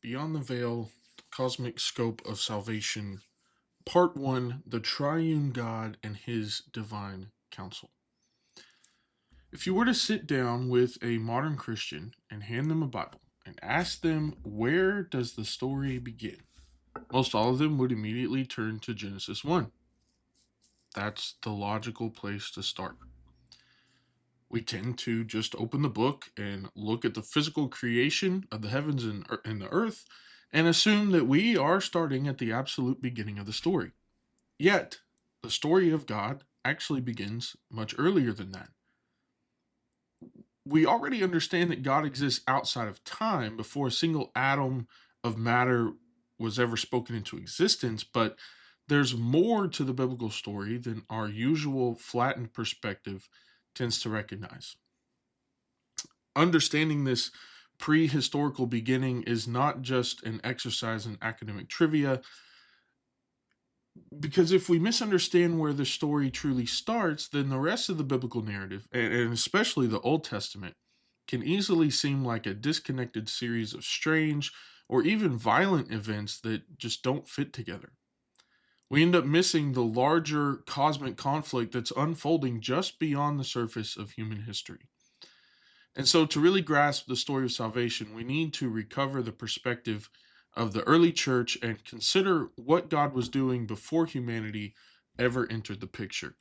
Beyond the Veil, the Cosmic Scope of Salvation, Part 1, The Triune God and His Divine Counsel. If you were to sit down with a modern Christian and hand them a Bible and ask them, where does the story begin? Most all of them would immediately turn to Genesis 1. That's the logical place to start. We tend to just open the book and look at the physical creation of the heavens and the earth and assume that we are starting at the absolute beginning of the story. Yet, the story of God actually begins much earlier than that. We already understand that God exists outside of time before a single atom of matter was ever spoken into existence, but there's more to the biblical story than our usual flattened perspective tends to recognize. Understanding this prehistorical beginning is not just an exercise in academic trivia, because if we misunderstand where the story truly starts, then the rest of the biblical narrative, and especially the Old Testament, can easily seem like a disconnected series of strange or even violent events that just don't fit together. We end up missing the larger cosmic conflict that's unfolding just beyond the surface of human history. And so, to really grasp the story of salvation, we need to recover the perspective of the early church and consider what God was doing before humanity ever entered the picture.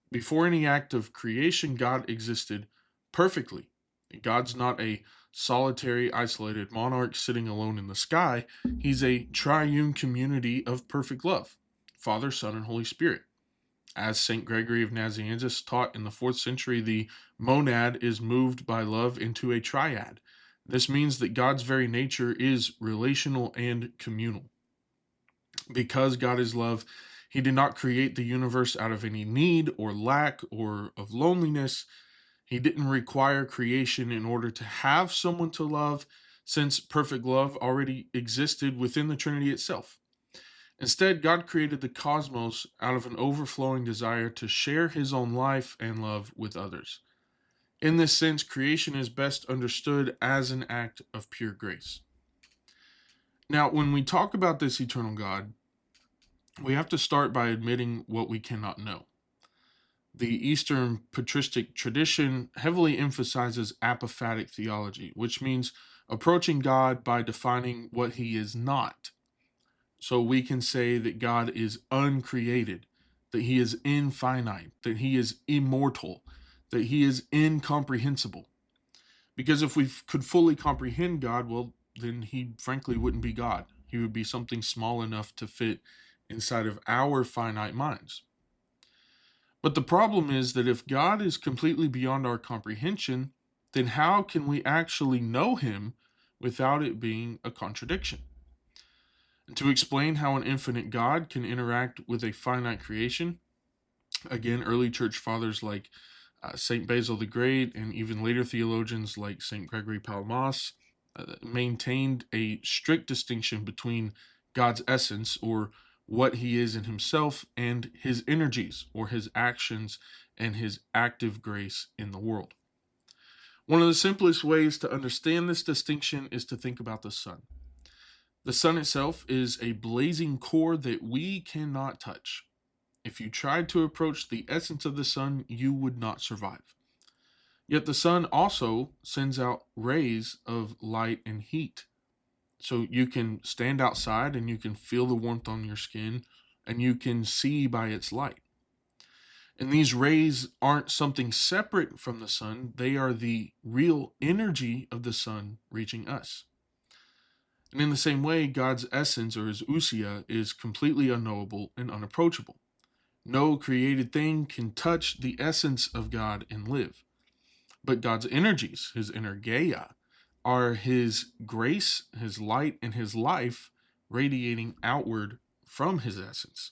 Before any act of creation, God existed perfectly. God's not a solitary, isolated monarch sitting alone in the sky. He's a triune community of perfect love, Father, Son, and Holy Spirit. As St. Gregory of Nazianzus taught in the 4th century, the monad is moved by love into a triad. This means that God's very nature is relational and communal. Because God is love, He did not create the universe out of any need or lack or of loneliness. He didn't require creation in order to have someone to love, since perfect love already existed within the Trinity itself. Instead, God created the cosmos out of an overflowing desire to share His own life and love with others. In this sense, creation is best understood as an act of pure grace. Now, when we talk about this eternal God, we have to start by admitting what we cannot know. The Eastern patristic tradition heavily emphasizes apophatic theology, which means approaching God by defining what He is not. So we can say that God is uncreated, that He is infinite, that He is immortal, that He is incomprehensible. Because if we could fully comprehend God, well, then He frankly wouldn't be God. He would be something small enough to fit inside of our finite minds. But the problem is that if God is completely beyond our comprehension, then how can we actually know Him without it being a contradiction? And to explain how an infinite God can interact with a finite creation, again, early church fathers like St. Basil the Great and even later theologians like St. Gregory Palamas maintained a strict distinction between God's essence, or what He is in Himself, and His energies, or His actions and His active grace in the world. One of the simplest ways to understand this distinction is to think about the sun. The sun itself is a blazing core that we cannot touch. If you tried to approach the essence of the sun, you would not survive. Yet the sun also sends out rays of light and heat. So you can stand outside and you can feel the warmth on your skin and you can see by its light. And these rays aren't something separate from the sun. They are the real energy of the sun reaching us. And in the same way, God's essence, or His ousia, is completely unknowable and unapproachable. No created thing can touch the essence of God and live. But God's energies, His energeia, are His grace, His light, and His life radiating outward from His essence.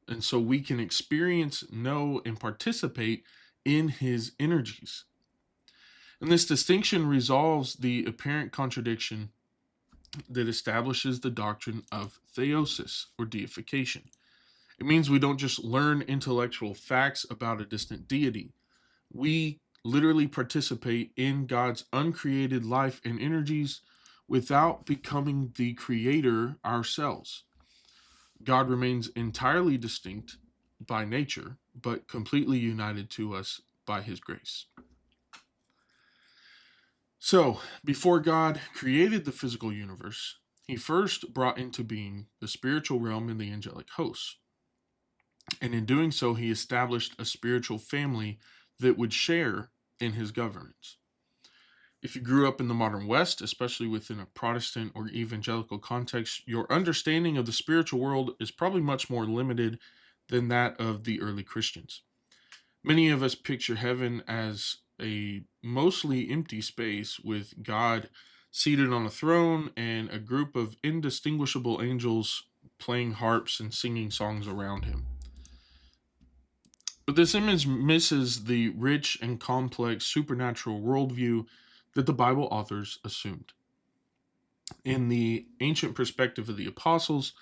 And so we can experience, know, and participate in His energies. And this distinction resolves the apparent contradiction that establishes the doctrine of theosis, or deification. It means we don't just learn intellectual facts about a distant deity. We literally participate in God's uncreated life and energies without becoming the creator ourselves. God remains entirely distinct by nature, but completely united to us by his grace. So, before God created the physical universe, he first brought into being the spiritual realm and the angelic hosts. And in doing so, he established a spiritual family that would share in his governance. If you grew up in the modern West, especially within a Protestant or evangelical context, your understanding of the spiritual world is probably much more limited than that of the early Christians. Many of us picture heaven as a mostly empty space with God seated on a throne and a group of indistinguishable angels playing harps and singing songs around him. But this image misses the rich and complex supernatural worldview that the Bible authors assumed. In the ancient perspective of the apostles,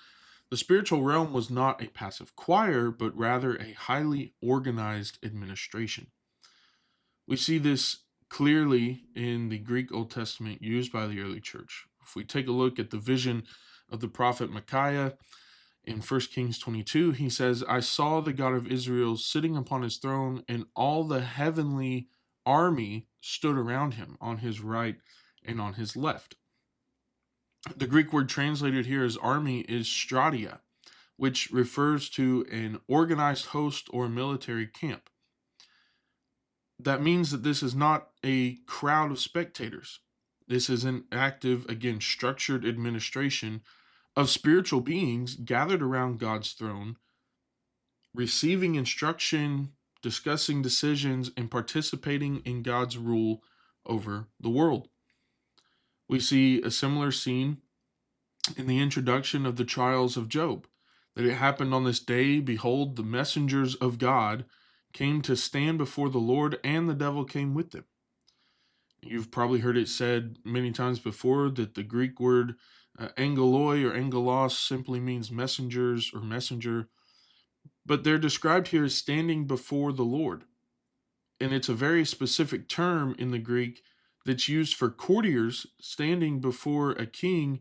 the spiritual realm was not a passive choir, but rather a highly organized administration. We see this clearly in the Greek Old Testament used by the early church. If we take a look at the vision of the prophet Micaiah in 1 Kings 22, he says, I saw the God of Israel sitting upon his throne, and all the heavenly army stood around him on his right and on his left. The Greek word translated here as army is stratia, which refers to an organized host or military camp. That means that this is not a crowd of spectators. This is an active, again, structured administration of spiritual beings gathered around God's throne, receiving instruction, discussing decisions, and participating in God's rule over the world. We see a similar scene in the introduction of the trials of Job, that it happened on this day, behold, the messengers of God came to stand before the Lord, and the devil came with them. You've probably heard it said many times before that the Greek word angeloi or angelos simply means messengers or messenger, but they're described here as standing before the Lord. And it's a very specific term in the Greek that's used for courtiers standing before a king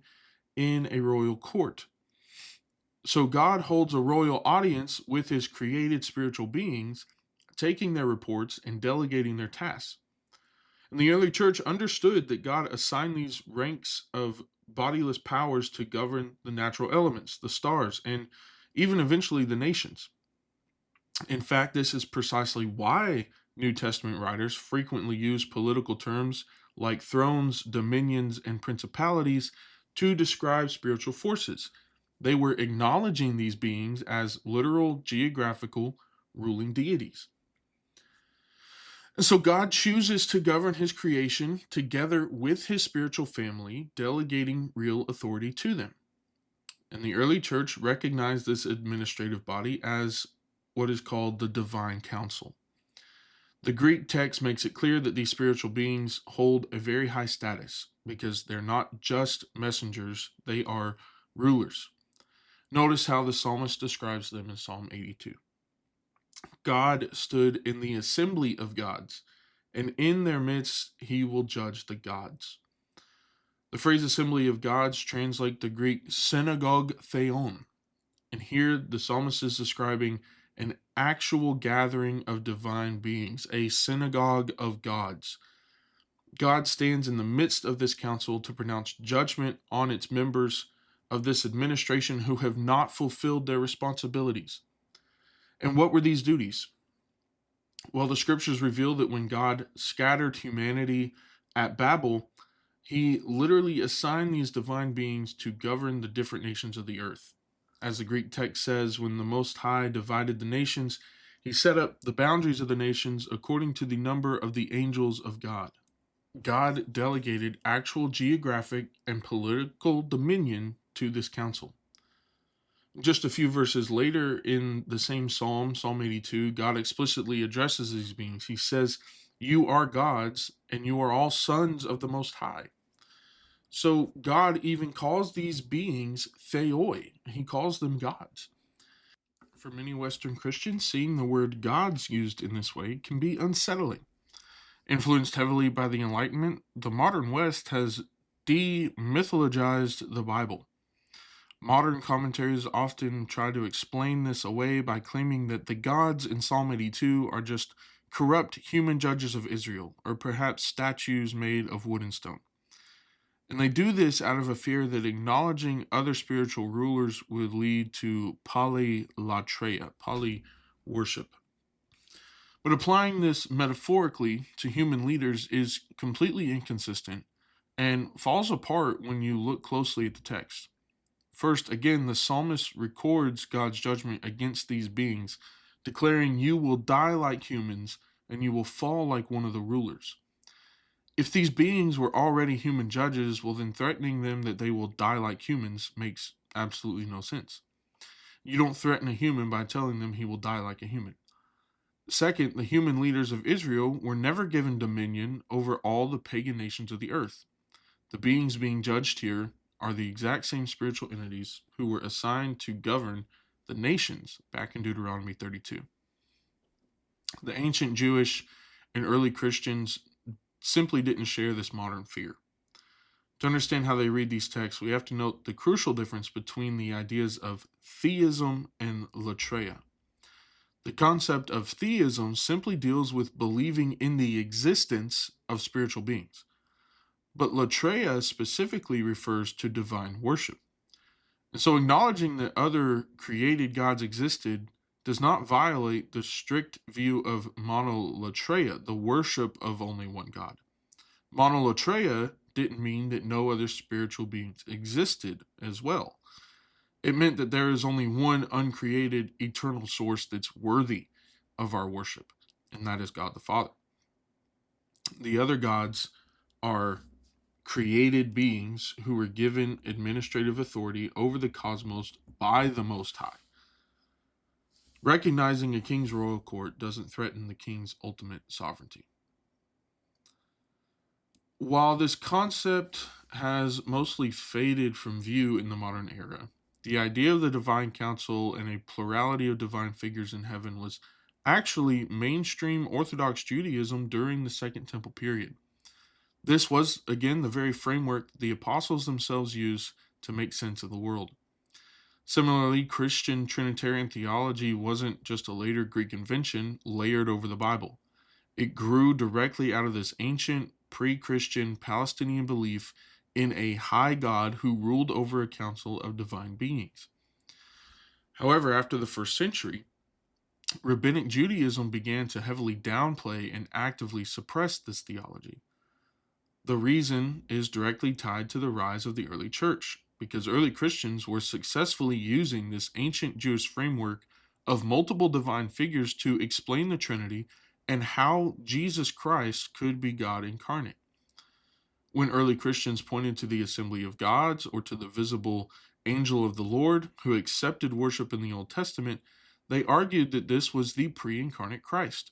in a royal court. So God holds a royal audience with his created spiritual beings, taking their reports and delegating their tasks. And the early church understood that God assigned these ranks of bodiless powers to govern the natural elements, the stars, and even eventually the nations. In fact, this is precisely why New Testament writers frequently use political terms like thrones, dominions, and principalities to describe spiritual forces. They were acknowledging these beings as literal geographical ruling deities. And so God chooses to govern his creation together with his spiritual family, delegating real authority to them. And the early church recognized this administrative body as what is called the divine council. The Greek text makes it clear that these spiritual beings hold a very high status because they're not just messengers, they are rulers. Notice how the psalmist describes them in Psalm 82. God stood in the assembly of gods, and in their midst he will judge the gods. The phrase assembly of gods translates the Greek synagogue theon, and here the psalmist is describing an actual gathering of divine beings, a synagogue of gods. God stands in the midst of this council to pronounce judgment on its members of this administration who have not fulfilled their responsibilities. And what were these duties? Well, the scriptures reveal that when God scattered humanity at Babel, he literally assigned these divine beings to govern the different nations of the earth. As the Greek text says, when the Most High divided the nations, he set up the boundaries of the nations according to the number of the angels of God. God delegated actual geographic and political dominion to this council. Just a few verses later in the same psalm, Psalm 82, God explicitly addresses these beings. He says, you are gods, and you are all sons of the Most High. So God even calls these beings theoi. He calls them gods. For many Western Christians, seeing the word gods used in this way can be unsettling. Influenced heavily by the Enlightenment, the modern West has demythologized the Bible. Modern commentaries often try to explain this away by claiming that the gods in Psalm 82 are just corrupt human judges of Israel, or perhaps statues made of wood and stone. And they do this out of a fear that acknowledging other spiritual rulers would lead to polylatreia, poly worship. But applying this metaphorically to human leaders is completely inconsistent and falls apart when you look closely at the text. First, again, the psalmist records God's judgment against these beings, declaring, "You will die like humans, and you will fall like one of the rulers." If these beings were already human judges, well, then threatening them that they will die like humans makes absolutely no sense. You don't threaten a human by telling them he will die like a human. Second, the human leaders of Israel were never given dominion over all the pagan nations of the earth. The beings being judged here are the exact same spiritual entities who were assigned to govern the nations back in Deuteronomy 32. The ancient Jewish and early Christians simply didn't share this modern fear. To understand how they read these texts, we have to note the crucial difference between the ideas of theism and latreia. The concept of theism simply deals with believing in the existence of spiritual beings, but latreia specifically refers to divine worship. And so acknowledging that other created gods existed does not violate the strict view of monolatreia, the worship of only one God. Monolatreia didn't mean that no other spiritual beings existed as well. It meant that there is only one uncreated eternal source that's worthy of our worship, and that is God the Father. The other gods are created beings who were given administrative authority over the cosmos by the Most High. Recognizing a king's royal court doesn't threaten the king's ultimate sovereignty. While this concept has mostly faded from view in the modern era, the idea of the divine council and a plurality of divine figures in heaven was actually mainstream Orthodox Judaism during the Second Temple period. This was, again, the very framework the apostles themselves used to make sense of the world. Similarly, Christian Trinitarian theology wasn't just a later Greek invention layered over the Bible. It grew directly out of this ancient, pre-Christian Palestinian belief in a high God who ruled over a council of divine beings. However, after the first century, Rabbinic Judaism began to heavily downplay and actively suppress this theology. The reason is directly tied to the rise of the early church, because early Christians were successfully using this ancient Jewish framework of multiple divine figures to explain the Trinity and how Jesus Christ could be God incarnate. When early Christians pointed to the assembly of gods or to the visible angel of the Lord who accepted worship in the Old Testament, they argued that this was the pre-incarnate Christ.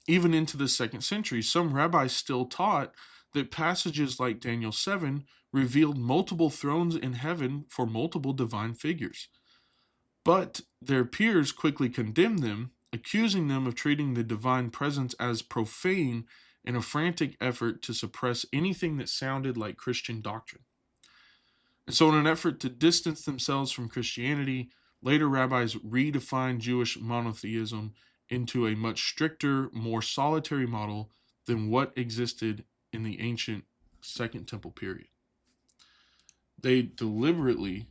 Even into the second century, some rabbis still taught that passages like Daniel 7 revealed multiple thrones in heaven for multiple divine figures. But their peers quickly condemned them, accusing them of treating the divine presence as profane in a frantic effort to suppress anything that sounded like Christian doctrine. And so in an effort to distance themselves from Christianity, later rabbis redefined Jewish monotheism into a much stricter, more solitary model than what existed in the ancient Second Temple period. They deliberately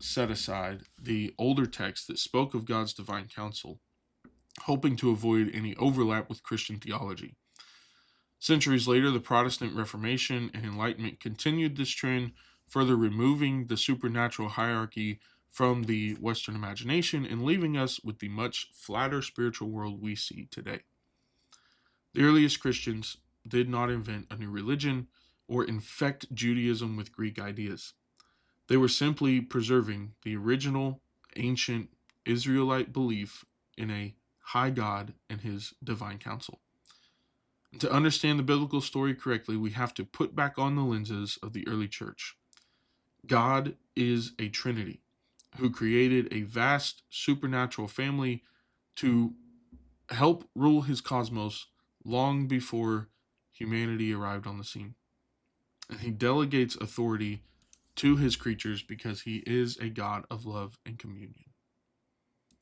set aside the older texts that spoke of God's divine counsel, hoping to avoid any overlap with Christian theology. Centuries later, the Protestant Reformation and Enlightenment continued this trend, further removing the supernatural hierarchy from the Western imagination and leaving us with the much flatter spiritual world we see today. The earliest Christians did not invent a new religion or infect Judaism with Greek ideas. They were simply preserving the original, ancient Israelite belief in a high God and his divine counsel. And to understand the biblical story correctly, we have to put back on the lenses of the early church. God is a Trinity who created a vast supernatural family to help rule his cosmos long before humanity arrived on the scene. and he delegates authority to his creatures because he is a God of love and communion.